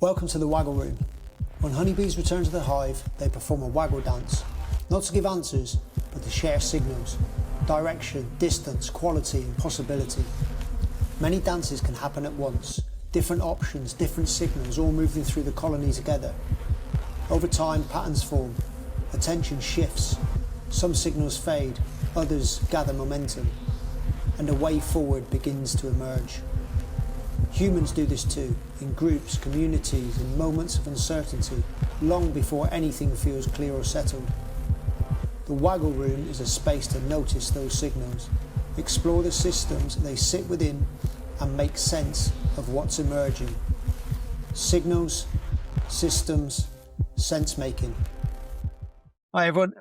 Welcome to the Waggle Room. When honeybees return to the hive, they perform a waggle dance, not to give answers, but to share signals, direction, distance, quality and possibility. Many dances can happen at once, different options, different signals, all moving through the colony together. Over time, patterns form, attention shifts, some signals fade, others gather momentum, and a way forward begins to emerge. Humans do this too, in groups, communities, in moments of uncertainty, long before anything feels clear or settled. The Waggle Room is a space to notice those signals, explore the systems they sit within, and make sense of what's emerging. Signals, systems, sense-making. Hi everyone,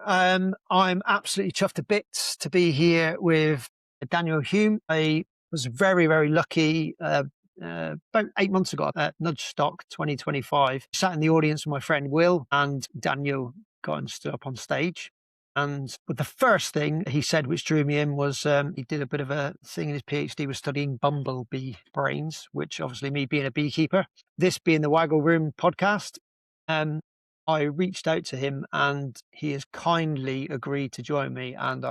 I'm absolutely chuffed to bits to be here with Daniel Hulme. I was very, very lucky about 8 months ago at Nudge Stock 2025. Sat in the audience with my friend Will, and Daniel got and stood up on stage. But the first thing he said, which drew me in, was he did a bit of a thing in his PhD, was studying bumblebee brains, which obviously me being a beekeeper, this being the Waggle Room podcast, I reached out to him and he has kindly agreed to join me, and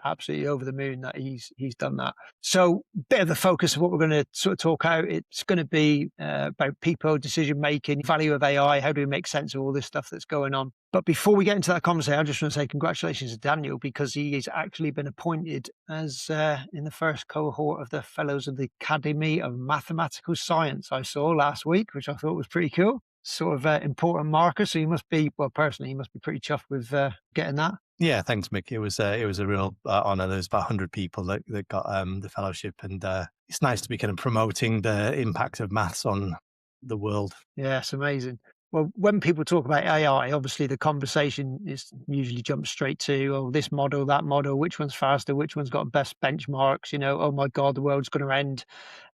absolutely over the moon that he's done that. So bit of the focus of what we're going to sort of talk out, it's going to be about people, decision making, value of AI, how do we make sense of all this stuff that's going on. But before we get into that conversation, I just want to say congratulations to Daniel, because he has actually been appointed as in the first cohort of the Fellows of the Academy of Mathematical Science I saw last week, which I thought was pretty cool. Sort of important marker. So you must be, well, personally, you must be pretty chuffed with getting that. Yeah, thanks, Mick. It was a real honour. There's about 100 people that got the fellowship, and it's nice to be kind of promoting the impact of maths on the world. Yeah, it's amazing. Well, when people talk about AI, obviously the conversation is usually jumps straight to, oh, this model, that model, which one's faster, which one's got best benchmarks, oh my God, the world's going to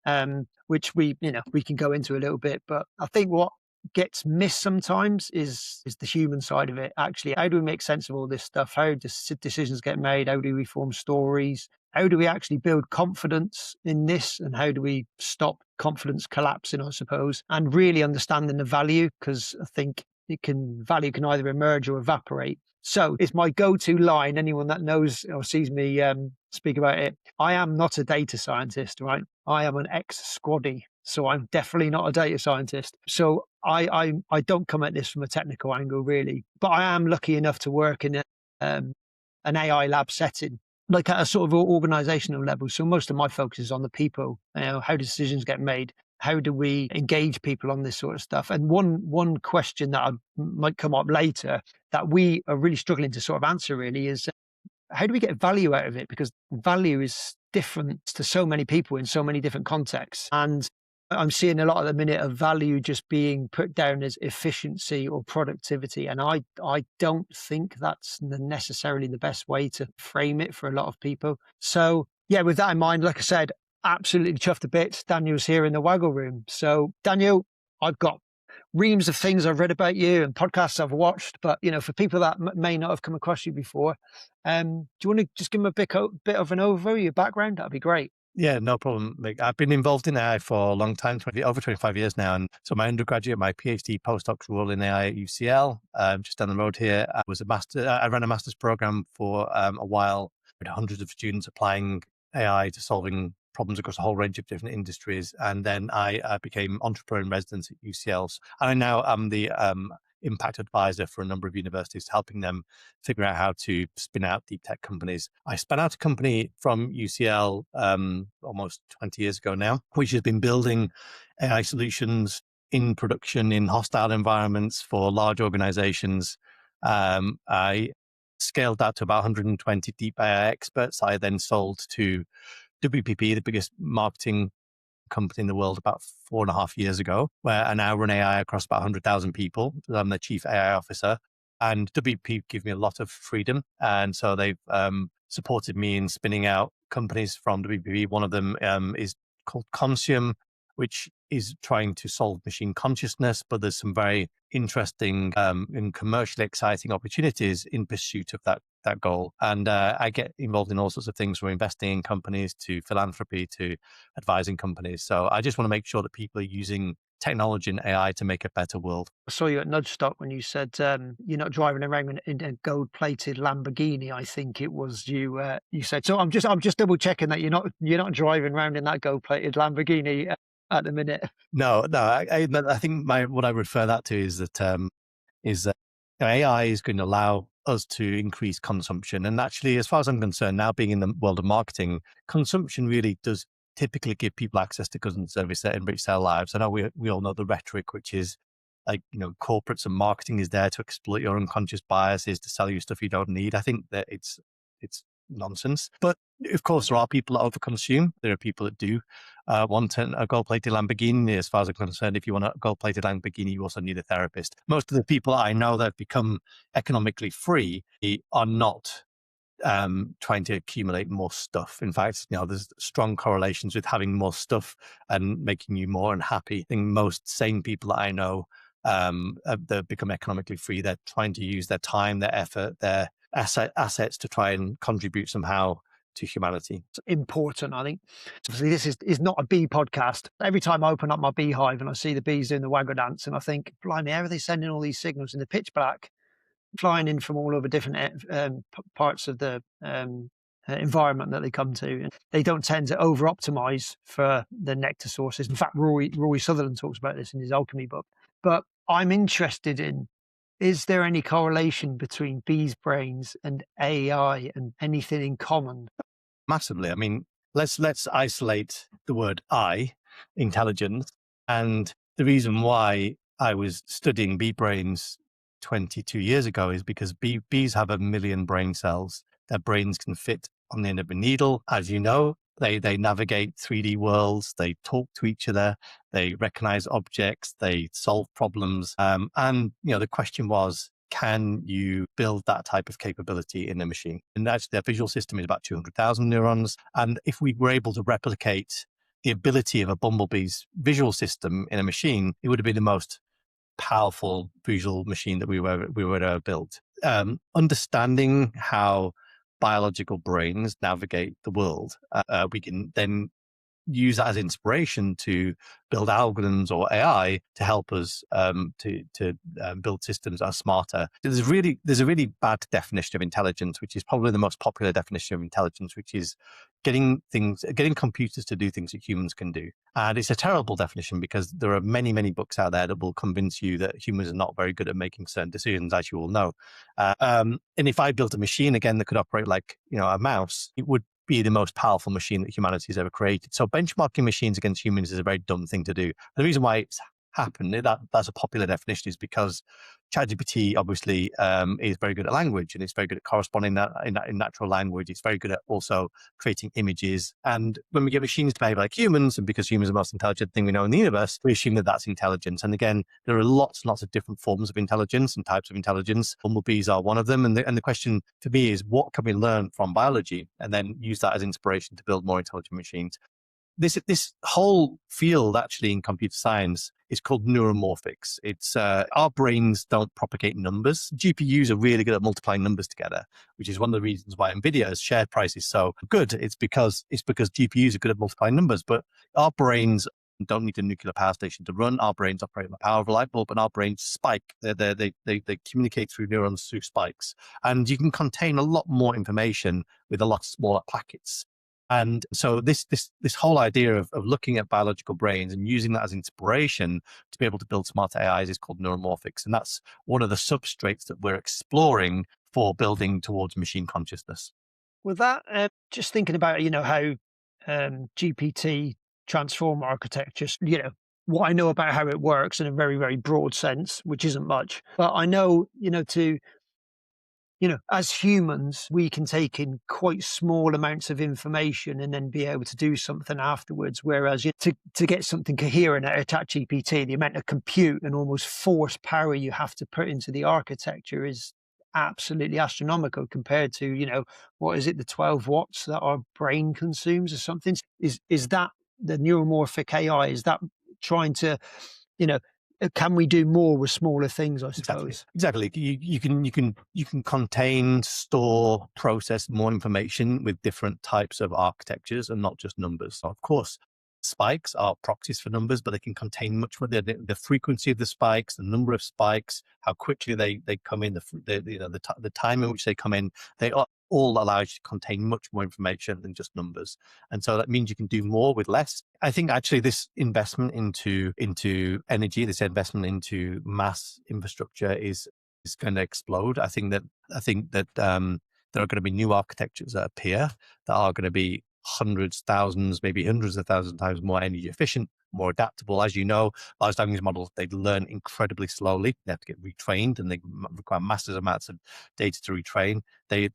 end, which we can go into a little bit. But I think what gets missed sometimes is the human side of it. Actually, how do we make sense of all this stuff? How do decisions get made? How do we form stories? How do we actually build confidence in this? And how do we stop confidence collapsing, I suppose? And really understanding the value, because I think value can either emerge or evaporate. So it's my go-to line. Anyone that knows or sees me speak about it, I am not a data scientist, right? I am an ex-squaddy. So I'm definitely not a data scientist. So I don't come at this from a technical angle, really. But I am lucky enough to work in an AI lab setting, like at a sort of organizational level. So most of my focus is on the people, how decisions get made. How do we engage people on this sort of stuff? And one question that might come up later that we are really struggling to sort of answer really is, how do we get value out of it? Because value is different to so many people in so many different contexts. And I'm seeing a lot at the minute of value just being put down as efficiency or productivity. And I don't think that's necessarily the best way to frame it for a lot of people. So yeah, with that in mind, like I said, absolutely chuffed to bits. Daniel's here in the Waggle Room. So Daniel, I've got reams of things I've read about you and podcasts I've watched, but for people that may not have come across you before, do you want to just give them a bit of an overview of your background? That'd be great. Yeah, no problem. Like, I've been involved in AI for a long time, over 25 years now. And so my undergraduate, my PhD postdoctoral in AI at UCL, just down the road here, I ran a master's program for a while with hundreds of students applying AI to solving problems across a whole range of different industries. And then I became entrepreneur in residence at UCL. And I now am the impact advisor for a number of universities, helping them figure out how to spin out deep tech companies. I spun out a company from UCL almost 20 years ago now, which has been building AI solutions in production in hostile environments for large organizations. I scaled that to about 120 deep AI experts. I then sold to WPP, the biggest marketing company in the world, about 4.5 years ago, where I now run AI across about 100,000 people. I'm the chief AI officer, and WPP give me a lot of freedom. And so they've supported me in spinning out companies from WPP. One of them is called Conscium, which is trying to solve machine consciousness, but there's some very interesting and commercially exciting opportunities in pursuit of that goal. And I get involved in all sorts of things, from investing in companies to philanthropy to advising companies. So I just want to make sure that people are using technology and AI to make a better world. I saw you at Nudge Stock when you said you're not driving around in a gold-plated Lamborghini. I think it was you. You said so. I'm just double checking that you're not driving around in that gold-plated Lamborghini at the minute. No, I think what I refer that to is that AI is going to allow us to increase consumption. And actually, as far as I'm concerned, now being in the world of marketing, consumption really does typically give people access to goods and services that enrich their lives. I know we all know the rhetoric, which is like, corporates and marketing is there to exploit your unconscious biases to sell you stuff you don't need. I think that it's nonsense. But of course, there are people that overconsume. There are people that do want a gold-plated Lamborghini. As far as I'm concerned, if you want a gold-plated Lamborghini, you also need a therapist. Most of the people I know that have become economically free are not trying to accumulate more stuff. In fact, there's strong correlations with having more stuff and making you more unhappy. I think most sane people that I know that become economically free, they're trying to use their time, their effort, their assets to try and contribute somehow to humanity. It's important, I think. Obviously, this is not a bee podcast. Every time I open up my beehive and I see the bees doing the waggle dance, and I think, blimey, how are they sending all these signals in the pitch black, flying in from all over different parts of the environment that they come to? And they don't tend to over-optimize for the nectar sources. In fact, Rory Sutherland talks about this in his alchemy book. But I'm interested in, is there any correlation between bees' brains and AI and anything in common? Massively. I mean, let's isolate the word I, intelligence. And the reason why I was studying bee brains 22 years ago is because bees have 1 million brain cells. Their brains can fit on the end of a needle. As you know, they navigate 3D worlds. They talk to each other. They recognize objects. They solve problems. And the question was, can you build that type of capability in a machine? And actually, their visual system is about 200,000 neurons. And if we were able to replicate the ability of a bumblebee's visual system in a machine, it would have been the most powerful visual machine that we would ever built. Understanding how biological brains navigate the world, we can then use that as inspiration to build algorithms or AI to help us to build systems that are smarter. There's a really bad definition of intelligence, which is probably the most popular definition of intelligence, which is getting computers to do things that humans can do. And it's a terrible definition because there are many, many books out there that will convince you that humans are not very good at making certain decisions, as you all know. And if I built a machine, again, that could operate like, a mouse, it would be the most powerful machine that humanity has ever created. So benchmarking machines against humans is a very dumb thing to do. The reason why it's happened, that's a popular definition, is because ChatGPT obviously is very good at language, and it's very good at corresponding in natural language. It's very good at also creating images. And when we get machines to behave like humans, and because humans are the most intelligent thing we know in the universe, we assume that that's intelligence. And again, there are lots and lots of different forms of intelligence and types of intelligence. Bumblebees are one of them. And the question for me is, what can we learn from biology and then use that as inspiration to build more intelligent machines? This whole field actually in computer science is called neuromorphics. It's our brains don't propagate numbers. GPUs are really good at multiplying numbers together, which is one of the reasons why Nvidia's share price is so good. It's because GPUs are good at multiplying numbers, but our brains don't need a nuclear power station to run. Our brains operate on the power of a light bulb, and our brains spike. They communicate through neurons through spikes, and you can contain a lot more information with a lot smaller packets. And so this whole idea of looking at biological brains and using that as inspiration to be able to build smarter AIs is called neuromorphics. And that's one of the substrates that we're exploring for building towards machine consciousness. With that, just thinking about, how GPT transform architecture, what I know about how it works in a very, very broad sense, which isn't much. But I know, as humans, we can take in quite small amounts of information and then be able to do something afterwards. Whereas to get something coherent out of ChatGPT, the amount of compute and almost force power you have to put into the architecture is absolutely astronomical compared to, what is it, the 12 watts that our brain consumes or something? Is that the neuromorphic AI? Is that trying to, can we do more with smaller things, I suppose? Exactly. You can contain, store, process more information with different types of architectures and not just numbers. Of course, spikes are proxies for numbers, but they can contain much more the frequency of the spikes, the number of spikes, how quickly they come in, the time in which they come in. They all allow you to contain much more information than just numbers. And so that means you can do more with less. I think actually this investment into energy, this investment into mass infrastructure is going to explode. I think that there are going to be new architectures that appear that are going to be hundreds, thousands, maybe hundreds of thousands of times more energy efficient, more adaptable. As you know, large language models, they learn incredibly slowly. They have to get retrained, and they require massive amounts of data to retrain. They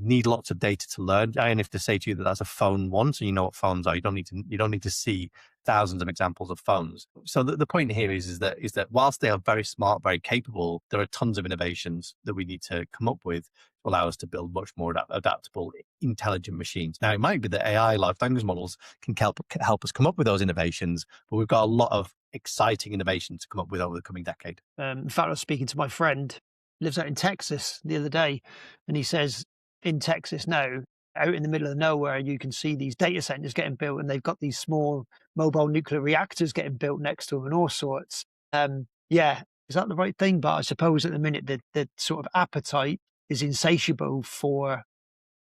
need lots of data to learn. I have to say to you that that's a phone once, and you know what phones are. You don't need to see thousands of examples of phones. So the point here is that whilst they are very smart, very capable, there are tons of innovations that we need to come up with to allow us to build much more adaptable, intelligent machines. Now, it might be that AI, large language models, can help us come up with those innovations, but we've got a lot of exciting innovations to come up with over the coming decade. In fact, I was speaking to my friend, lives out in Texas, the other day, and he says in Texas now, out in the middle of nowhere, you can see these data centers getting built, and they've got these small mobile nuclear reactors getting built next to them and all sorts. Yeah, is that the right thing? But I suppose at the minute the sort of appetite is insatiable for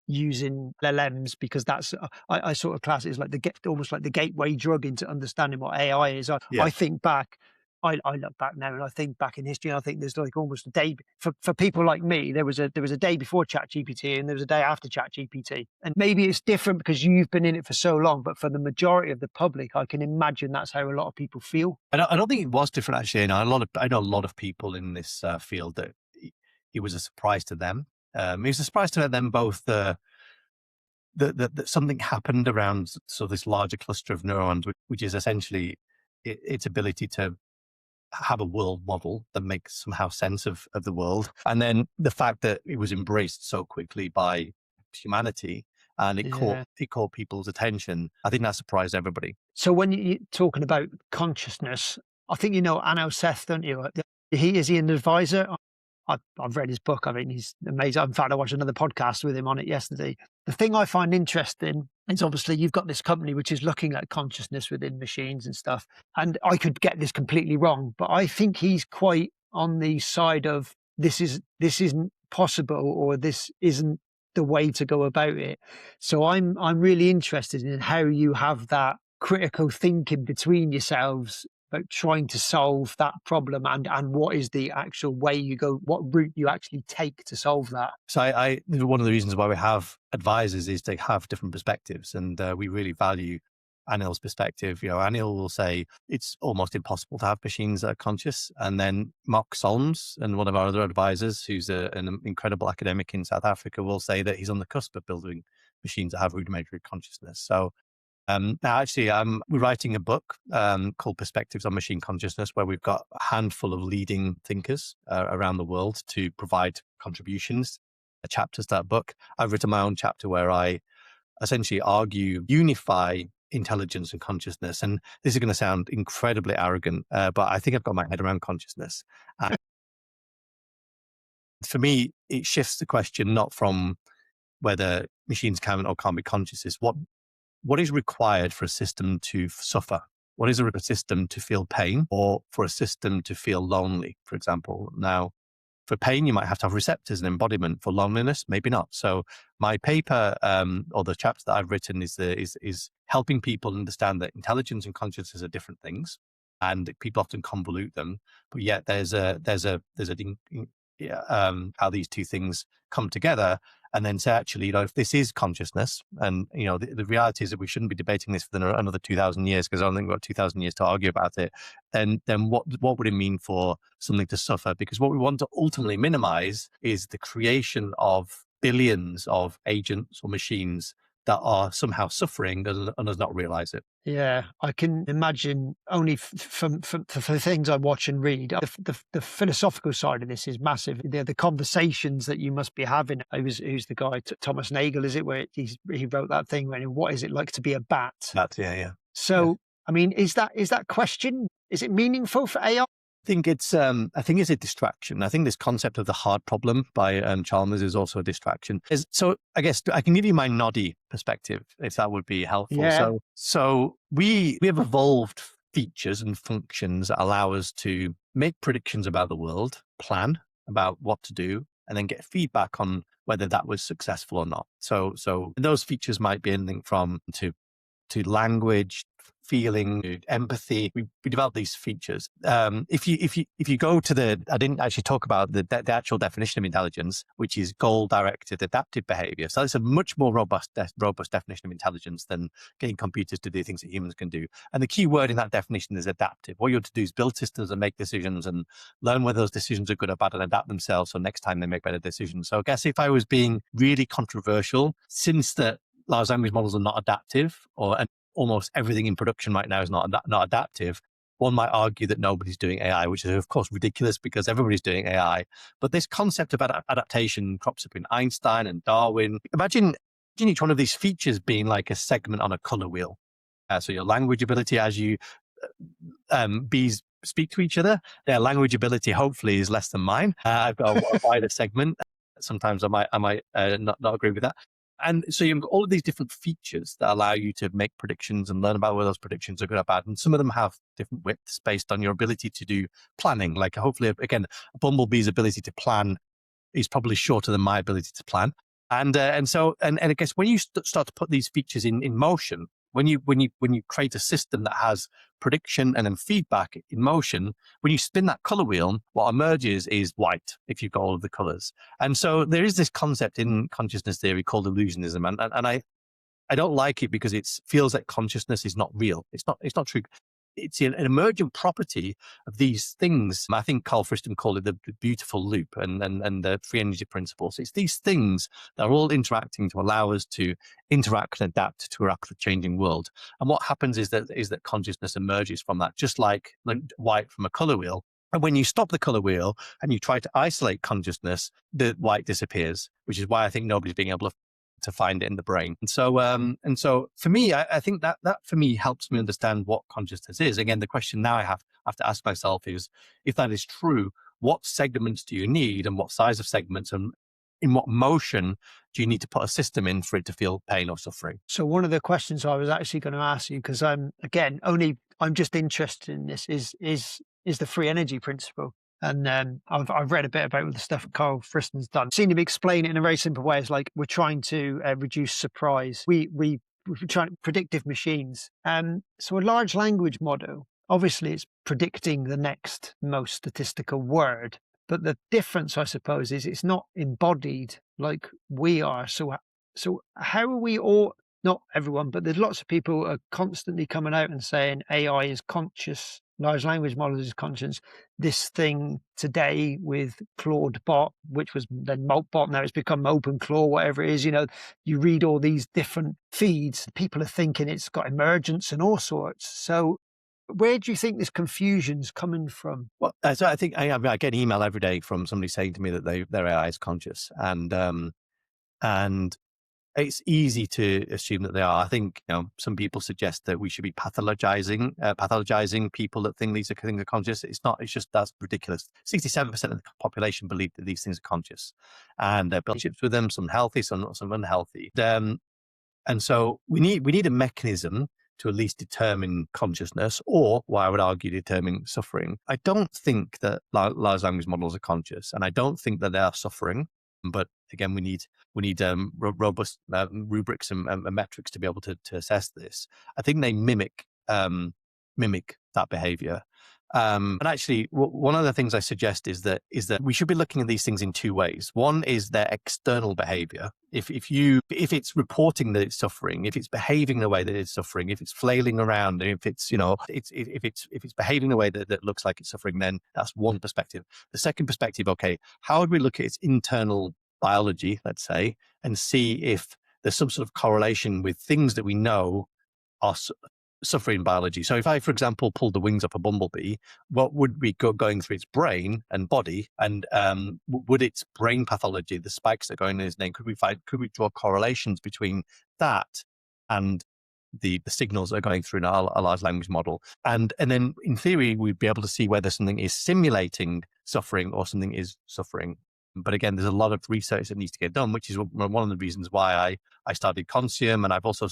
using LLMs, because that's I sort of class it as like almost like the gateway drug into understanding what AI is. I think back. I look back now and I think back in history, and I think there's like almost a day for people like me. There was a day before ChatGPT and there was a day after ChatGPT, and maybe it's different because you've been in it for so long. But for the majority of the public, I can imagine that's how a lot of people feel. I don't think it was different actually. I know a lot of people in this field that it was a surprise to them. It was a surprise to them both. That something happened around sort of this larger cluster of neurons, which is essentially its ability to have a world model that makes somehow sense of the world. And then the fact that it was embraced so quickly by humanity and it caught people's attention, I think that surprised everybody. So when you're talking about consciousness, I think you know Anil Seth, don't you? Is he an advisor? I've read his book. I mean, he's amazing. In fact, I watched another podcast with him on it yesterday. The thing I find interesting is obviously you've got this company which is looking at consciousness within machines and stuff. And I could get this completely wrong, but I think he's quite on the side of this isn't possible, or this isn't the way to go about it. So I'm really interested in how you have that critical thinking between yourselves about trying to solve that problem, and what is the actual way you go, what route you actually take to solve that. So one of the reasons why we have advisors is they have different perspectives, and we really value Anil's perspective. Anil will say it's almost impossible to have machines that are conscious. And then Mark Solms, and one of our other advisors, who's an incredible academic in South Africa, will say that he's on the cusp of building machines that have rudimentary consciousness. So now, actually, we're writing a book called Perspectives on Machine Consciousness, where we've got a handful of leading thinkers around the world to provide contributions, chapters to that book. I've written my own chapter where I essentially unify intelligence and consciousness. And this is going to sound incredibly arrogant, but I think I've got my head around consciousness. For me, it shifts the question not from whether machines can or can't be conscious, is what is required for a system to suffer? What is a system to feel pain, or for a system to feel lonely, for example? Now, for pain, you might have to have receptors and embodiment. For loneliness, maybe not. So my paper or the chapter that I've written is helping people understand that intelligence and consciousness are different things, and people often convolute them. But yet there's how these two things come together. And then say, actually, if this is consciousness, and, the reality is that we shouldn't be debating this for another 2,000 years, because I don't think we've got 2,000 years to argue about it, then what would it mean for something to suffer? Because what we want to ultimately minimize is the creation of billions of agents or machines that are somehow suffering and does not realize it. Yeah, I can imagine only for things I watch and read. The philosophical side of this is massive. The conversations that you must be having. Who's the guy? Thomas Nagel, is it? Where he wrote that thing when what is it like to be a bat? Bat, yeah. So, I mean, is that question, is it meaningful for AI? think it's a distraction. I think this concept of the hard problem by Chalmers is also a distraction. So I guess I can give you my noddy perspective if that would be helpful. Yeah. So we have evolved features and functions that allow us to make predictions about the world, plan about what to do, and then get feedback on whether that was successful or not. So those features might be anything from to language, feeling, empathy. We develop these features. If you go to I didn't actually talk about the actual definition of intelligence, which is goal-directed adaptive behavior. So it's a much more robust definition of intelligence than getting computers to do things that humans can do. And the key word in that definition is adaptive. What you have to do is build systems and make decisions and learn whether those decisions are good or bad and adapt themselves so next time they make better decisions. So I guess if I was being really controversial, since the large language models are not adaptive, and almost everything in production right now is not adaptive, one might argue that nobody's doing AI, which is of course ridiculous because everybody's doing AI. But this concept of adaptation crops up in Einstein and Darwin. Imagine each one of these features being like a segment on a color wheel. So your language ability, as you bees speak to each other, their language ability hopefully is less than mine. I've got a wider segment. Sometimes I might not agree with that. And so you've got all of these different features that allow you to make predictions and learn about whether those predictions are good or bad. And some of them have different widths based on your ability to do planning. Like hopefully, again, a bumblebee's ability to plan is probably shorter than my ability to plan. And I guess when you start to put these features in motion, when you create a system that has prediction and then feedback in motion, when you spin that color wheel, what emerges is white if you've got all of the colors. And so there is this concept in consciousness theory called illusionism, and I don't like it because it feels like consciousness is not real. It's not true. It's an emergent property of these things. I think Carl Friston called it the beautiful loop and the free energy principles. It's these things that are all interacting to allow us to interact and adapt to a changing world. And what happens is that consciousness emerges from that, just like white from a color wheel. And when you stop the color wheel and you try to isolate consciousness, the white disappears, which is why I think nobody's being able to find it in the brain. And so for me, I think that for me helps me understand what consciousness is. Again, the question now I have to ask myself is, if that is true, what segments do you need and what size of segments and in what motion do you need to put a system in for it to feel pain or suffering? So one of the questions I was actually going to ask you, because I'm just interested in this, is the free energy principle. And I've read a bit about the stuff Carl Friston's done. Seen him explain it in a very simple way. It's like we're trying to reduce surprise. We're trying predictive machines. So a large language model, obviously, it's predicting the next most statistical word. But the difference, I suppose, is it's not embodied like we are. So how are we all? Not everyone, but there's lots of people who are constantly coming out and saying AI is conscious. Large language models is conscious. This thing today with Claude Bot, which was then Moltbot, now it's become OpenClaw, whatever it is, you read all these different feeds. People are thinking it's got emergence and all sorts. So where do you think this confusion's coming from? Well, so I think I get an email every day from somebody saying to me that their AI is conscious, and it's easy to assume that they are. I think some people suggest that we should be pathologizing people that think these things are conscious. It's not. It's just that's ridiculous. 67% of the population believe that these things are conscious, and build relationships with them. Some healthy, some unhealthy. And so we need a mechanism to at least determine consciousness, or what I would argue determine suffering. I don't think that large language models are conscious, and I don't think that they are suffering. But again, we need robust rubrics and metrics to be able to assess this. I think they mimic that behavior. And actually, one of the things I suggest is that we should be looking at these things in two ways. One is their external behavior. If it's reporting that it's suffering, if it's behaving the way that it's suffering, if it's flailing around, if it's if it's behaving the way that looks like it's suffering, then that's one perspective. The second perspective, okay, how would we look at its internal biology, let's say, and see if there's some sort of correlation with things that we know are suffering biology. So if I, for example, pulled the wings off a bumblebee, what would be going through its brain and body, and would its brain pathology, the spikes that go in its name, could we draw correlations between that and the signals that are going through a large language model. And then in theory, we'd be able to see whether something is simulating suffering or something is suffering. But again, there's a lot of research that needs to get done, which is one of the reasons why I started Conscium, and I've also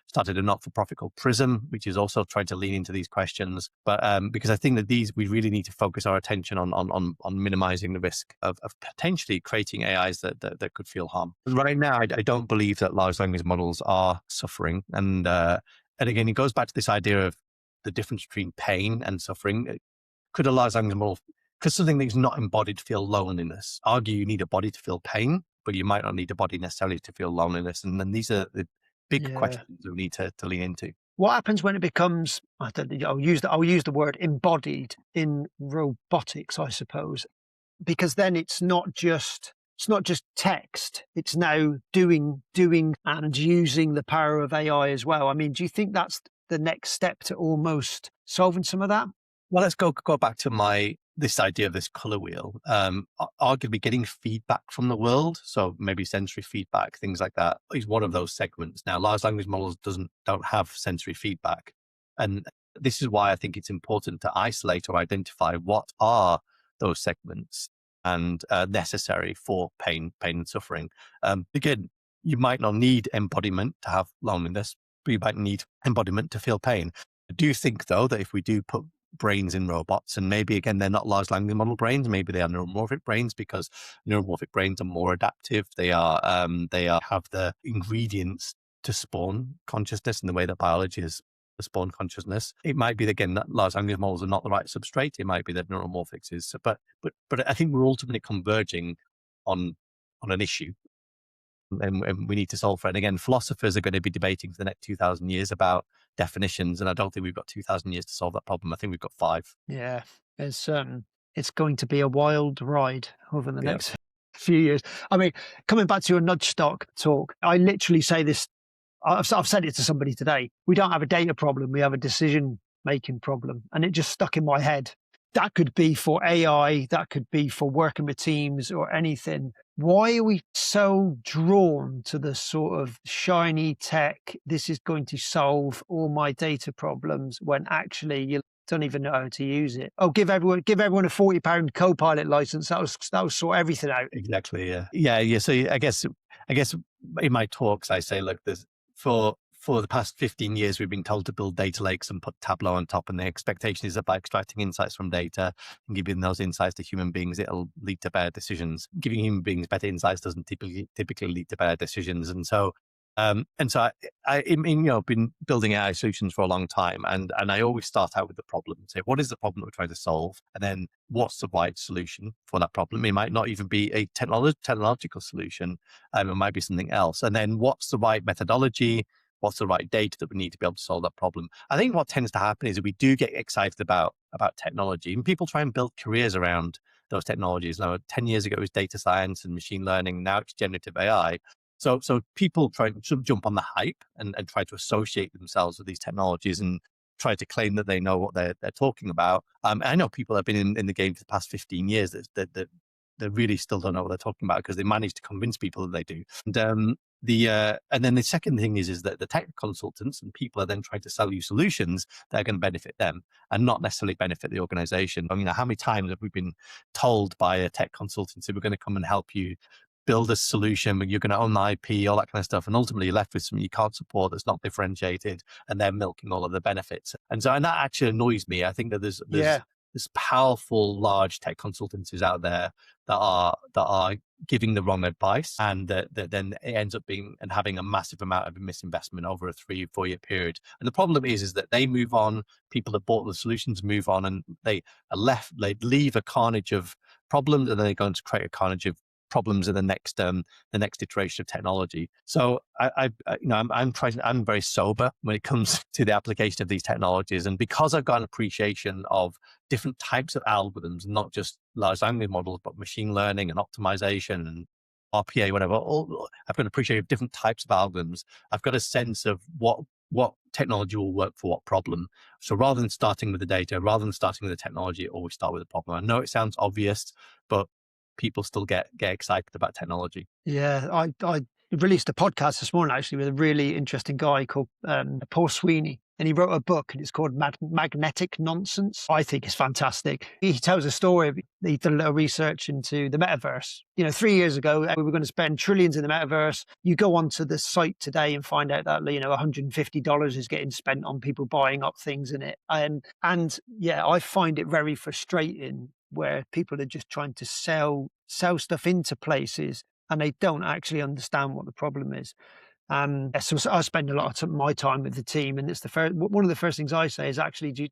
started a not-for-profit called Prism, which is also trying to lean into these questions. But because I think that we really need to focus our attention on minimizing the risk of potentially creating AIs that could feel harm. Right now, I don't believe that large language models are suffering. And again, it goes back to this idea of the difference between pain and suffering. Could a large language model, because something that's not embodied, feel loneliness? Argue you need a body to feel pain, but you might not need a body necessarily to feel loneliness. And then these are the big questions that we need to lean into. What happens when it becomes, I don't know, I'll use the word embodied in robotics, I suppose, because then it's not just text, it's now doing and using the power of AI as well. I mean, do you think that's the next step to almost solving some of that? Well, let's go back to this idea of this color wheel. Arguably getting feedback from the world, so maybe sensory feedback, things like that, is one of those segments. Now, large language models don't have sensory feedback, and this is why I think it's important to isolate or identify what are those segments and necessary for pain and suffering. Again, you might not need embodiment to have loneliness, but you might need embodiment to feel pain. I do think, though, that if we do put brains in robots, and maybe again they're not large language model brains, maybe they are neuromorphic brains, because neuromorphic brains are more adaptive. They have the ingredients to spawn consciousness in the way that biology is to spawn consciousness. It might be again that large language models are not the right substrate. It might be that neuromorphics is, but I think we're ultimately converging on an issue. And we need to solve for it. And again, philosophers are going to be debating for the next 2,000 years about definitions, and I don't think we've got 2,000 years to solve that problem. I think we've got 5. Yeah, it's going to be a wild ride over the next few years. I mean, coming back to your nudge stock talk, I literally say this. I've said it to somebody today. We don't have a data problem. We have a decision making problem, and it just stuck in my head. That could be for AI, that could be for working with teams or anything. Why are we so drawn to the sort of shiny tech, this is going to solve all my data problems, when actually you don't even know how to use it? Oh, give everyone a £40 Copilot license. That will sort everything out. Exactly. Yeah. So I guess in my talks, I say, look, there's for the past 15 years, we've been told to build data lakes and put Tableau on top. And the expectation is that by extracting insights from data and giving those insights to human beings, it'll lead to better decisions. Giving human beings better insights doesn't typically lead to better decisions. And so I've been building AI solutions for a long time, and I always start out with the problem and say, what is the problem that we're trying to solve? And then what's the right solution for that problem? It might not even be a technological solution. It might be something else. And then what's the right methodology? What's the right data that we need to be able to solve that problem? I think what tends to happen is that we do get excited about technology, and people try and build careers around those technologies. Now, 10 years ago, it was data science and machine learning. Now it's generative AI. So people try to jump on the hype and try to associate themselves with these technologies and try to claim that they know what they're talking about. I know people have been in the game for the past 15 years that really still don't know what they're talking about, because they managed to convince people that they do. And then the second thing is that the tech consultants and people are then trying to sell you solutions that are going to benefit them and not necessarily benefit the organization. I mean, how many times have we been told by a tech consultancy, we're going to come and help you build a solution, but you're going to own the IP, all that kind of stuff. And ultimately you're left with something you can't support, that's not differentiated, and they're milking all of the benefits. And that actually annoys me. I think that there's powerful, large tech consultancies out there that are giving the wrong advice, and that then it ends up being and having a massive amount of misinvestment over a 3-4 year period. And the problem is that they move on, people that bought the solutions move on, and they leave a carnage of problems, and then they go on to create a carnage of problems in the next iteration of technology. So I'm very sober when it comes to the application of these technologies, and because I've got an appreciation of different types of algorithms, not just large language models, but machine learning and optimization and RPA, whatever. I've got an appreciation of different types of algorithms. I've got a sense of what technology will work for what problem. So rather than starting with the data, rather than starting with the technology, always start with the problem. I know it sounds obvious, but people still get excited about technology. Yeah, released a podcast this morning actually with a really interesting guy called Paul Sweeney. And he wrote a book and it's called Magnetic Nonsense. I think it's fantastic. He tells a story. He did a little research into the metaverse. 3 years ago, we were going to spend trillions in the metaverse. You go onto the site today and find out that, $150 is getting spent on people buying up things in it. And yeah, I find it very frustrating where people are just trying to sell stuff into places and they don't actually understand what the problem is. So I spend a lot of my time with the team, and it's one of the first things I say is actually, do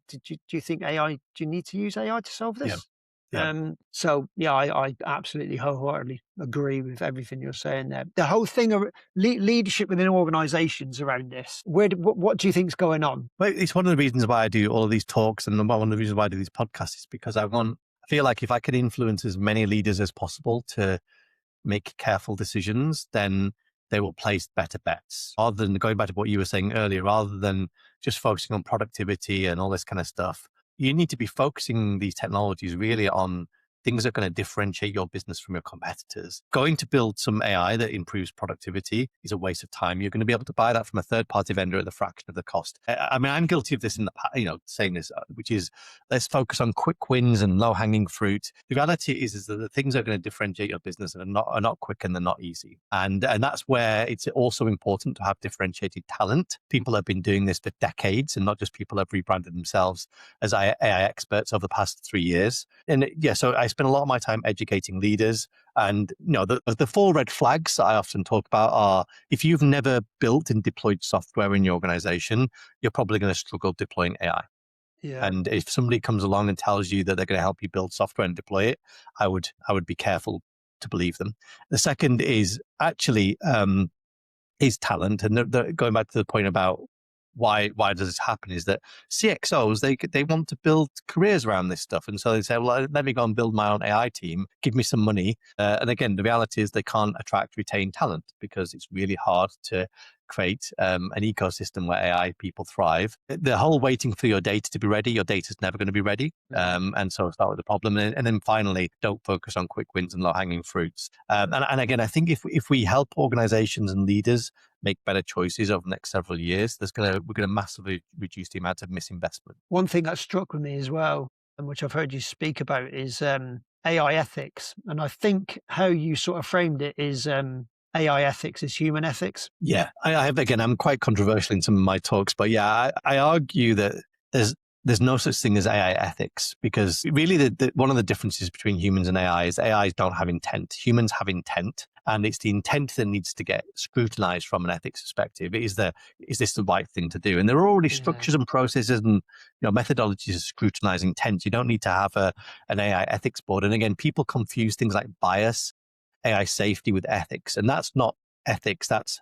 you think AI? Do you need to use AI to solve this? Yeah. I absolutely wholeheartedly agree with everything you're saying there. The whole thing of leadership within organisations around this. What do you think's going on? Well, it's one of the reasons why I do all of these talks, and one of the reasons why I do these podcasts is because I feel like if I can influence as many leaders as possible to make careful decisions, then they will place better bets. Rather than going back to what you were saying earlier, rather than just focusing on productivity and all this kind of stuff, you need to be focusing these technologies really on things that are going to differentiate your business from your competitors. Going to build some AI that improves productivity is a waste of time. You're going to be able to buy that from a third-party vendor at a fraction of the cost. I mean, I'm guilty of this in the past, saying this, which is let's focus on quick wins and low-hanging fruit. The reality is that the things that are going to differentiate your business are not quick and they're not easy. And that's where it's also important to have differentiated talent. People have been doing this for decades, and not just people have rebranded themselves as AI experts over the past 3 years. And so I spend a lot of my time educating leaders. And the 4 red flags that I often talk about are, if you've never built and deployed software in your organization, you're probably going to struggle deploying AI. Yeah. And if somebody comes along and tells you that they're going to help you build software and deploy it, I would be careful to believe them. The second is actually is talent. And going back to the point about why does this happen, is that CXOs, they want to build careers around this stuff. And so they say, well, let me go and build my own AI team, give me some money. And again, the reality is they can't retain talent because it's really hard to create an ecosystem where AI people thrive. The whole waiting for your data to be ready, your data's never going to be ready. And so start with the problem. And then finally, don't focus on quick wins and low-hanging fruits. And again, I think if we help organizations and leaders make better choices over the next several years, we're going to massively reduce the amount of misinvestment. One thing that struck with me as well, and which I've heard you speak about, is AI ethics. And I think how you sort of framed it is AI ethics is human ethics. Yeah, I'm quite controversial in some of my talks, but yeah, I argue that there's no such thing as AI ethics, because really one of the differences between humans and AI is AIs don't have intent. Humans have intent, and it's the intent that needs to get scrutinized from an ethics perspective. Is this the right thing to do? And there are already structures and processes and methodologies of scrutinizing intent. You don't need to have an AI ethics board. And again, people confuse things like bias, AI safety with ethics, and that's not ethics. That's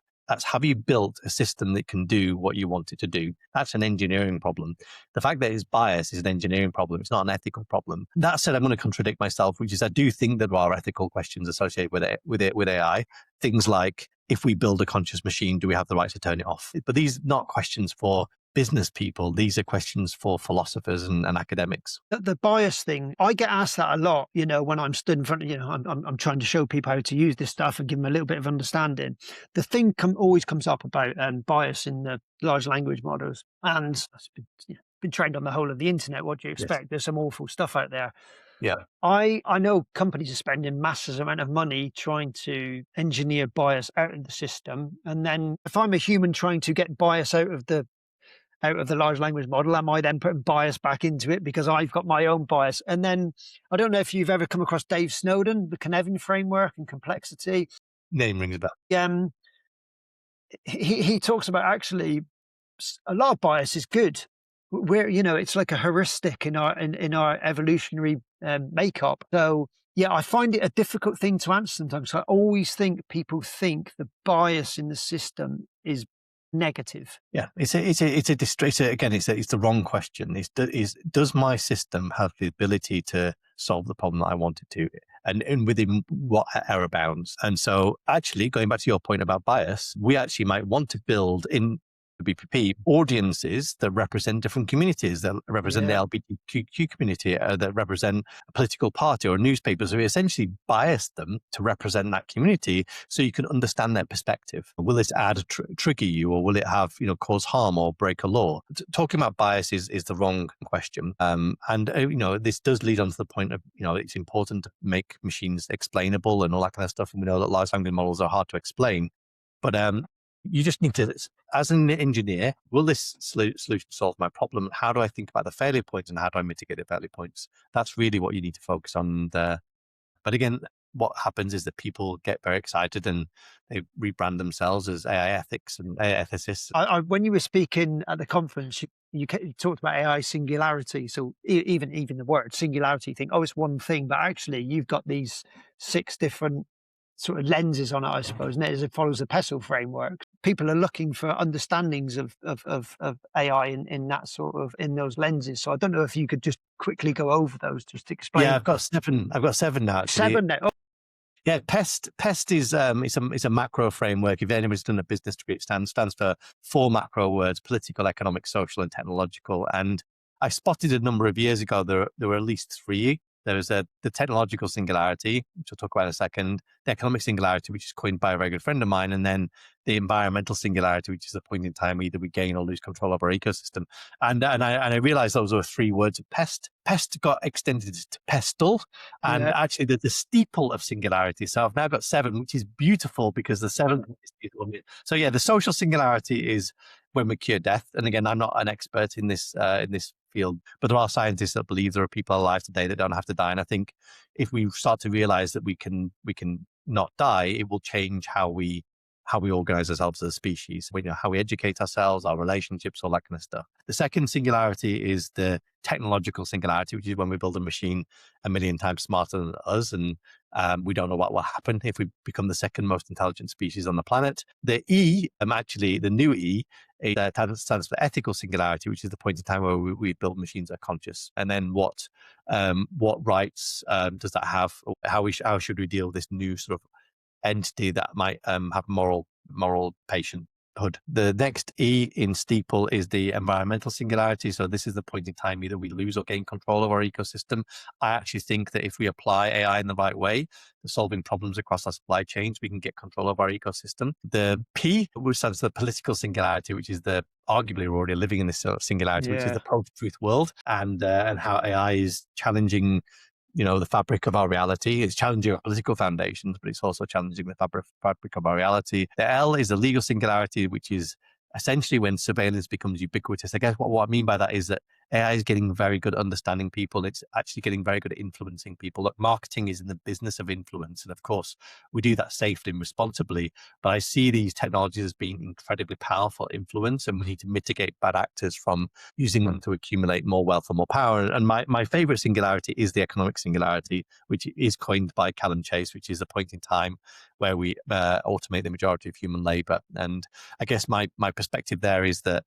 have you built a system that can do what you want it to do? That's an engineering problem. The fact that it's biased is an engineering problem. It's not an ethical problem. That said, I'm going to contradict myself, which is I do think there are ethical questions associated with AI. Things like, if we build a conscious machine, do we have the right to turn it off? But these are not questions for business people. These are questions for philosophers and academics. The bias thing, I get asked that a lot, when I'm stood in front of, I'm trying to show people how to use this stuff and give them a little bit of understanding. The thing always comes up about bias in the large language models. And I've been trained on the whole of the internet. What do you expect? Yes. There's some awful stuff out there. Yeah. I know companies are spending massive amount of money trying to engineer bias out of the system. And then if I'm a human trying to get bias out of the large language model, am I then putting bias back into it because I've got my own bias? And then I don't know if you've ever come across Dave Snowden, the Cynefin framework and complexity. Name rings a bell. He talks about actually a lot of bias is good. Where it's like a heuristic in our evolutionary makeup. So yeah, I find it a difficult thing to answer sometimes. I always think people think the bias in the system is negative. Yeah, it's the wrong question. Does my system have the ability to solve the problem that I want it to, and within what error bounds? And so, actually, going back to your point about bias, we actually might want to build in BPP, audiences that represent different communities, that represent the Yeah. LGBTQ community, that represent a political party or newspapers. So we essentially bias them to represent that community so you can understand their perspective. Will this ad trigger you, or will it have, cause harm or break a law? Talking about bias is the wrong question. This does lead on to the point of, it's important to make machines explainable and all that kind of stuff. And we know that large language models are hard to explain. But you just need to, as an engineer, will this solution solve my problem? How do I think about the failure points and how do I mitigate the failure points? That's really what you need to focus on there. But again, what happens is that people get very excited and they rebrand themselves as AI ethics and AI ethicists. When you were speaking at the conference, you talked about AI singularity. So even the word singularity, you think, oh, it's one thing, but actually you've got these 6 different sort of lenses on it, I suppose, and it follows the PESTLE framework. People are looking for understandings of AI in that sort of, in those lenses. So I don't know if you could just quickly go over those, just to explain. Yeah, I've got 7 now. Actually. 7 now. Oh. Yeah, PEST is it's a macro framework. If anybody's done a business degree, it stands for 4 macro words: political, economic, social, and technological. And I spotted a number of years ago there were at least 3. There was the technological singularity, which we'll talk about in a second, the economic singularity, which is coined by a very good friend of mine, and then the environmental singularity, which is a point in time either we gain or lose control of our ecosystem. And I realized those were 3 words of PEST. PEST got extended to PESTLE, and actually the steeple of singularity. So I've now got 7, which is beautiful because the 7th is beautiful. So yeah, the social singularity is when we cure death. And again, I'm not an expert in this field, but there are scientists that believe there are people alive today that don't have to die. And I think if we start to realize that we can not die, it will change how we organize ourselves as a species. We know how we educate ourselves, our relationships, all that kind of stuff. The second singularity is the technological singularity, which is when we build a machine 1 million times smarter than us, and we don't know what will happen if we become the second most intelligent species on the planet. The E, actually, the new E, stands for ethical singularity, which is the point in time where we build machines that are conscious. And then what rights does that have? How should we deal with this new sort of entity that might have moral patienthood? The next E in steeple is the environmental singularity. So this is the point in time either we lose or gain control of our ecosystem. I actually think that if we apply AI in the right way to solving problems across our supply chains, we can get control of our ecosystem. The P, which stands for the political singularity, which is arguably we're already living in this singularity, which is the post-truth world, and how AI is challenging the fabric of our reality. It's challenging our political foundations, but it's also challenging the fabric of our reality. The L is the legal singularity, which is essentially when surveillance becomes ubiquitous. I guess what I mean by that is that AI is getting very good at understanding people. It's actually getting very good at influencing people. Look, marketing is in the business of influence. And of course, we do that safely and responsibly. But I see these technologies as being incredibly powerful influence, and we need to mitigate bad actors from using them to accumulate more wealth and more power. And my favorite singularity is the economic singularity, which is coined by Callum Chase, which is a point in time where we automate the majority of human labor. And I guess my perspective there is that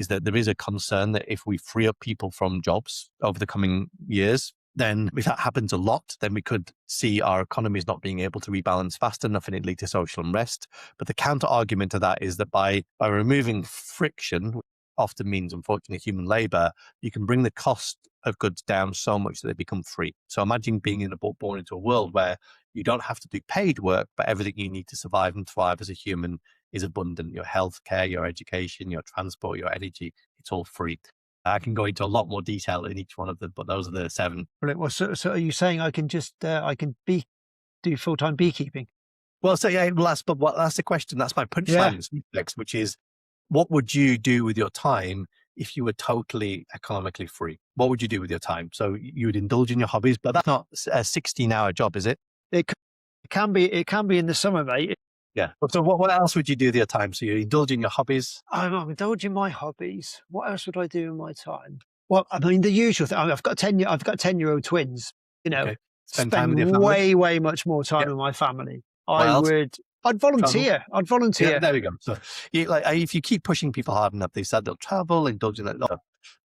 there is a concern that if we free up people from jobs over the coming years, then if that happens a lot, then we could see our economies not being able to rebalance fast enough and it lead to social unrest. But the counter argument to that is that by removing friction, which often means, unfortunately, human labor, you can bring the cost of goods down so much that they become free. So imagine being born into a world where you don't have to do paid work, but everything you need to survive and thrive as a human is abundant. Your healthcare, your education, your transport, your energy, it's all free. I can go into a lot more detail in each one of them, but those are the 7. Brilliant. Well, so are you saying I can just do full-time beekeeping? Well, so yeah, that's the question. That's my punchline next, which is, what would you do with your time if you were totally economically free? What would you do with your time? So you would indulge in your hobbies, but that's not a 16-hour job, is it? It can be in the summer, mate. Yeah. So what else would you do with your time? So you indulge in your hobbies? I'm indulging my hobbies. What else would I do in my time? Well, I mean, the usual thing. I've got 10-year-old twins. Okay. Spend time with your family? way much more time with my family. I'd volunteer. Travel? Yeah, there we go. So if you keep pushing people hard enough, they said they'll travel, indulge in that.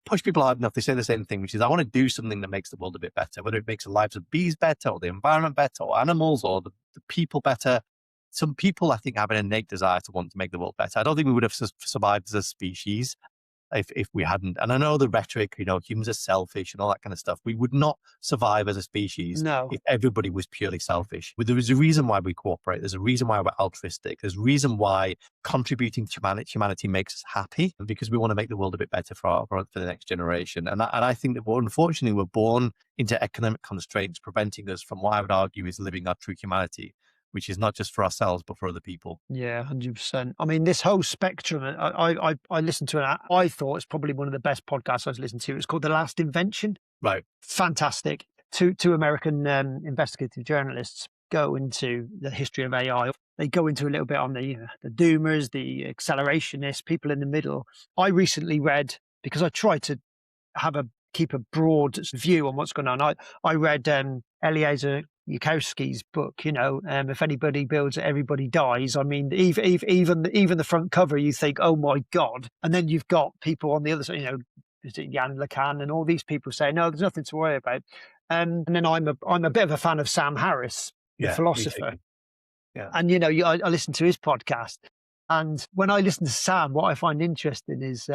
Push people hard enough, they say the same thing, which is, I want to do something that makes the world a bit better, whether it makes the lives of bees better or the environment better or animals or the people better. some people, I think, have an innate desire to want to make the world better. I don't think we would have survived as a species if we hadn't. And I know the rhetoric, humans are selfish and all that kind of stuff. We would not survive as a species No. if everybody was purely selfish. But there is a reason why we cooperate. There's a reason why we're altruistic. There's a reason why contributing to humanity makes us happy, because we want to make the world a bit better for the next generation. And I think that unfortunately we're born into economic constraints preventing us from what I would argue is living our true humanity, which is not just for ourselves, but for other people. Yeah, 100%. I mean, this whole spectrum, I listened to it. I thought it's probably one of the best podcasts I've listened to. It's called The Last Invention. Right. Fantastic. Two American investigative journalists go into the history of AI. They go into a little bit on the doomers, the accelerationists, people in the middle. I recently read, because I try to keep a broad view on what's going on. I read Eliezer Yudkowsky's book, if anybody builds it, everybody dies. I mean, even the front cover, you think, oh my God. And then you've got people on the other side, Jan LeCun and all these people saying, no, there's nothing to worry about. And then I'm a bit of a fan of Sam Harris, the philosopher. Yeah. And, I listen to his podcast. And when I listen to Sam, what I find interesting is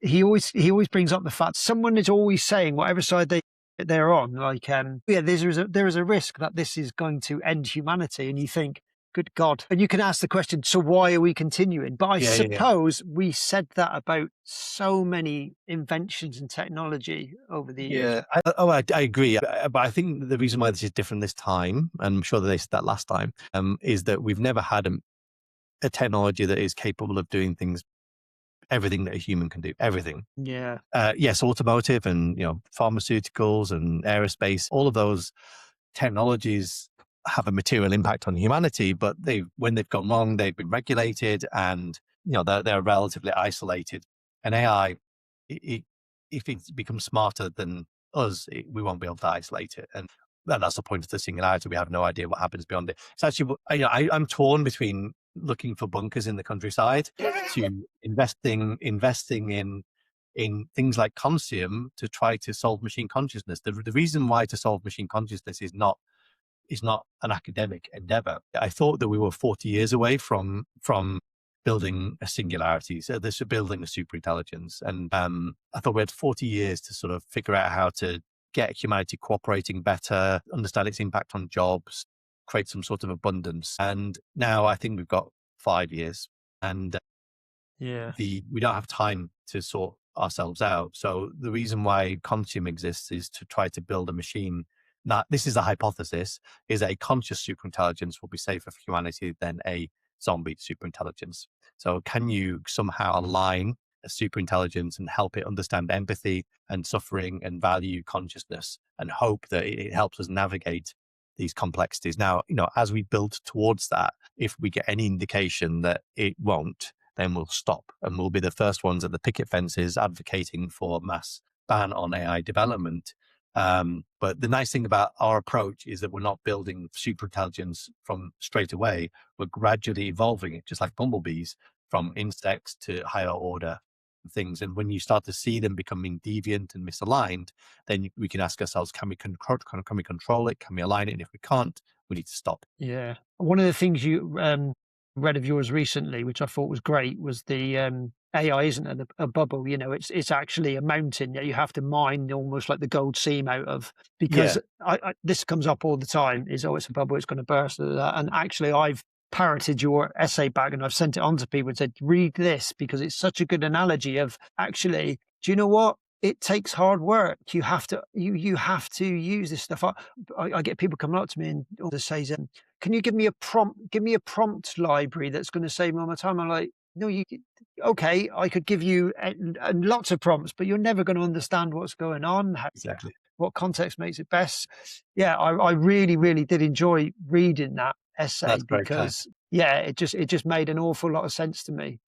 he always brings up the fact someone is always saying whatever side they're on, like there is a risk that this is going to end humanity, and you think, good God. And you can ask the question, so why are we continuing? But I suppose we said that about so many inventions and technology over the years. Yeah, I agree. But I think the reason why this is different this time, and I'm sure that they said that last time, is that we've never had a technology that is capable of doing everything that a human can do, everything. Yeah. Yes, automotive and pharmaceuticals and aerospace, all of those technologies have a material impact on humanity, but when they've gone wrong, they've been regulated, and they're relatively isolated. And AI, if it becomes smarter than us, we won't be able to isolate it. And that's the point of the singularity. We have no idea what happens beyond it. It's actually, I'm torn between looking for bunkers in the countryside to investing in things like Conscium to try to solve machine consciousness. The reason why to solve machine consciousness is not an academic endeavor. I thought that we were 40 years away from building a singularity, so this is building a super intelligence. And I thought we had 40 years to sort of figure out how to get humanity cooperating better, understand its impact on jobs, create some sort of abundance. And now I think we've got 5 years, and we don't have time to sort ourselves out. So the reason why Conscium exists is to try to build a machine. Now, this is a hypothesis, is a conscious superintelligence will be safer for humanity than a zombie superintelligence. So can you somehow align a superintelligence and help it understand empathy and suffering and value consciousness, and hope that it helps us navigate these complexities? Now, as we build towards that, if we get any indication that it won't, then we'll stop, and we'll be the first ones at the picket fences advocating for mass ban on AI development. But the nice thing about our approach is that we're not building superintelligence from straight away. We're gradually evolving it, just like bumblebees, from insects to higher order things. And when you start to see them becoming deviant and misaligned, then we can ask ourselves, can we control it? Can we align it? And if we can't, we need to stop. Yeah. One of the things you read of yours recently, which I thought was great, was the AI isn't a bubble. It's actually a mountain that you have to mine almost like the gold seam out of, because this comes up all the time, is, it's a bubble, it's going to burst. And actually I've parroted your essay back and I've sent it on to people and said, read this, because it's such a good analogy of, actually, do you know what? It takes hard work. You have to use this stuff. I get people coming up to me and they say, can you give me a prompt library that's going to save me all my time? I'm like, no, okay, I could give you lots of prompts, but you're never going to understand what's going on. Exactly. What context makes it best. Yeah, I really, really did enjoy reading that essay, because it just made an awful lot of sense to me.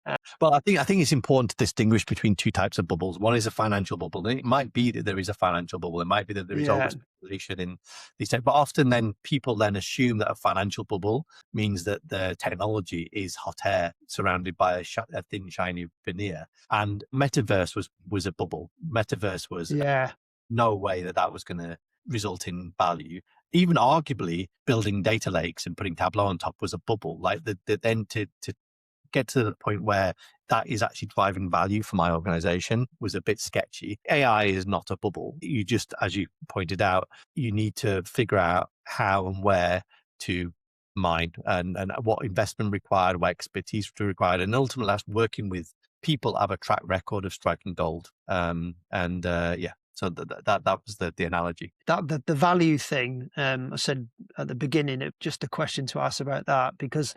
Well, I think it's important to distinguish between two types of bubbles. One is a financial bubble. It might be that there is a financial bubble. It might be that there is always speculation in these types. But often then people then assume that a financial bubble means that the technology is hot air surrounded by a thin, shiny veneer. And metaverse was a bubble. Metaverse was no way that was going to result in value. even arguably building data lakes and putting Tableau on top was a bubble. Like then to get to the point where that is actually driving value for my organization was a bit sketchy. AI is not a bubble. You just, as you pointed out, you need to figure out how and where to mine and what investment required, what expertise required, and ultimately that's working with people have a track record of striking gold. So that was the analogy. That the value thing, I said at the beginning, just a question to ask about that, because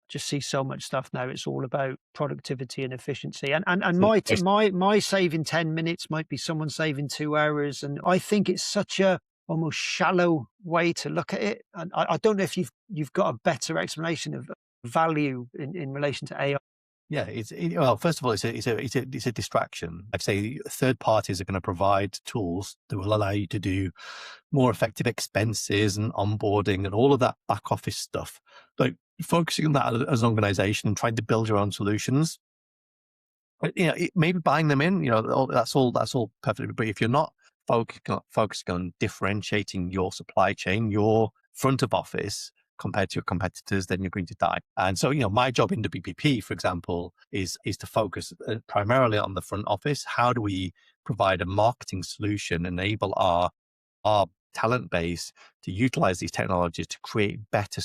just see so much stuff now. It's all about productivity and efficiency, and my saving 10 minutes might be someone saving 2 hours, and I think it's such a almost shallow way to look at it. And I don't know if you've got a better explanation of value in relation to AI. Yeah, well, first of all, it's a distraction. I'd say third parties are going to provide tools that will allow you to do more effective expenses and onboarding and all of that back office stuff. Like focusing on that as an organization and trying to build your own solutions. Maybe buying them in, that's all perfectly. But if you're not focusing on differentiating your supply chain, your front of office compared to your competitors, then you're going to die. And so, my job in WPP, for example, is to focus primarily on the front office. How do we provide a marketing solution, enable our talent base to utilize these technologies to create better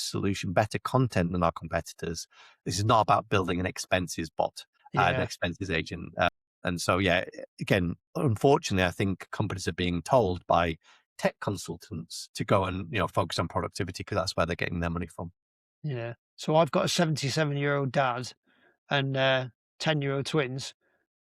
content than our competitors? This is not about building an expenses bot, an expenses agent. And so, again, unfortunately, I think companies are being told by tech consultants to go and focus on productivity because that's where they're getting their money from. Yeah. So I've got a 77-year-old dad and 10-year-old twins.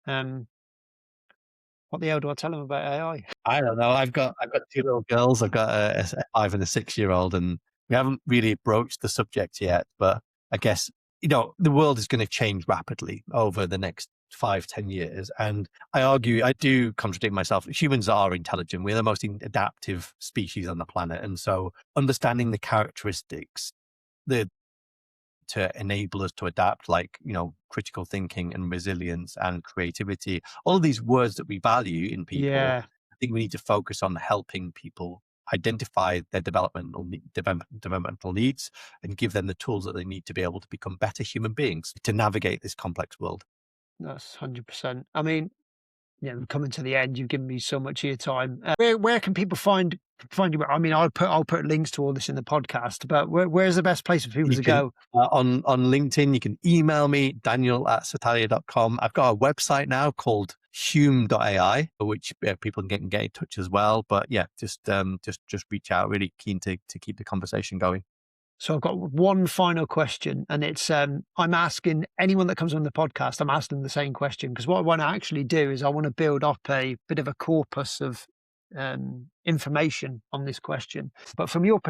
What the hell do I tell them about AI? I don't know. I've got 2 little girls. I've got a 5 and a 6-year-old, and we haven't really broached the subject yet. But I guess the world is going to change rapidly over the next 5-10 years. And I do contradict myself. Humans are intelligent. We're the most adaptive species on the planet. And so understanding the characteristics to enable us to adapt, like, critical thinking and resilience and creativity, all of these words that we value in people. Yeah. I think we need to focus on helping people identify their developmental needs and give them the tools that they need to be able to become better human beings to navigate this complex world. That's 100%. I mean, we're coming to the end. You've given me so much of your time. Where can people find you? I mean, I'll put links to all this in the podcast, but where's the best place for people to go? On LinkedIn, you can email me, daniel@satalia.com. I've got a website now called hume.ai, which people can get in touch as well. But just reach out. Really keen to keep the conversation going. So I've got one final question, and it's I'm asking anyone that comes on the podcast, I'm asking them the same question, because what I want to actually do is I want to build up a bit of a corpus of information on this question. But from your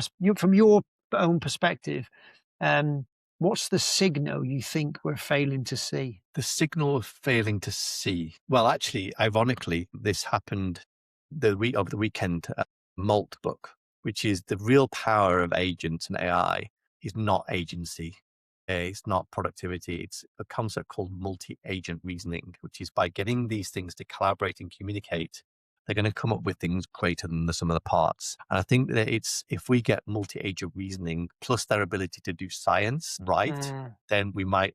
own perspective, what's the signal you think we're failing to see? The signal of failing to see. Well, actually, ironically, this happened over the weekend. Malt book, which is the real power of agents and AI, is not agency. It's not productivity. It's a concept called multi-agent reasoning, which is by getting these things to collaborate and communicate, they're going to come up with things greater than the sum of the parts. And I think that if we get multi-agent reasoning plus their ability to do science right, then we might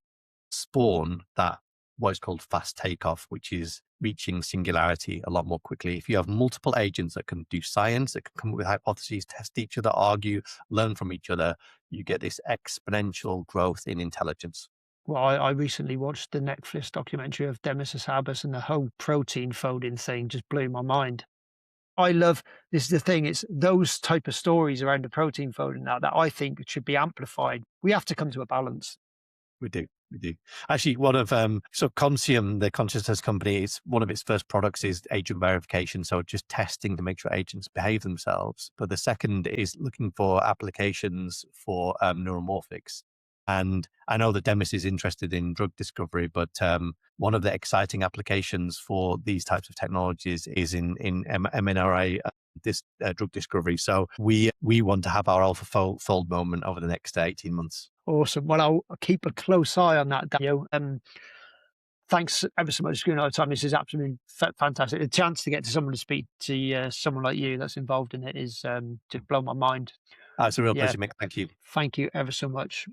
spawn that what is called fast takeoff, which is reaching singularity a lot more quickly. If you have multiple agents that can do science, that can come up with hypotheses, test each other, argue, learn from each other, you get this exponential growth in intelligence. Well, I recently watched the Netflix documentary of Demis Hassabis, and the whole protein folding thing just blew my mind. This is the thing, it's those type of stories around the protein folding that I think should be amplified. We have to come to a balance. We do. Actually, one of Conscium, the consciousness company, one of its first products is agent verification. So just testing to make sure agents behave themselves. But the second is looking for applications for neuromorphics. And I know that Demis is interested in drug discovery, but one of the exciting applications for these types of technologies is in mRNA drug discovery. So we want to have our AlphaFold moment over the next 18 months. Awesome. Well, I'll keep a close eye on that, Daniel. Thanks ever so much for giving our time. This is absolutely fantastic. The chance to get to someone to speak to someone like you that's involved in it is just blown my mind. It's a real Yeah. pleasure, Mick. Thank you. Thank you ever so much.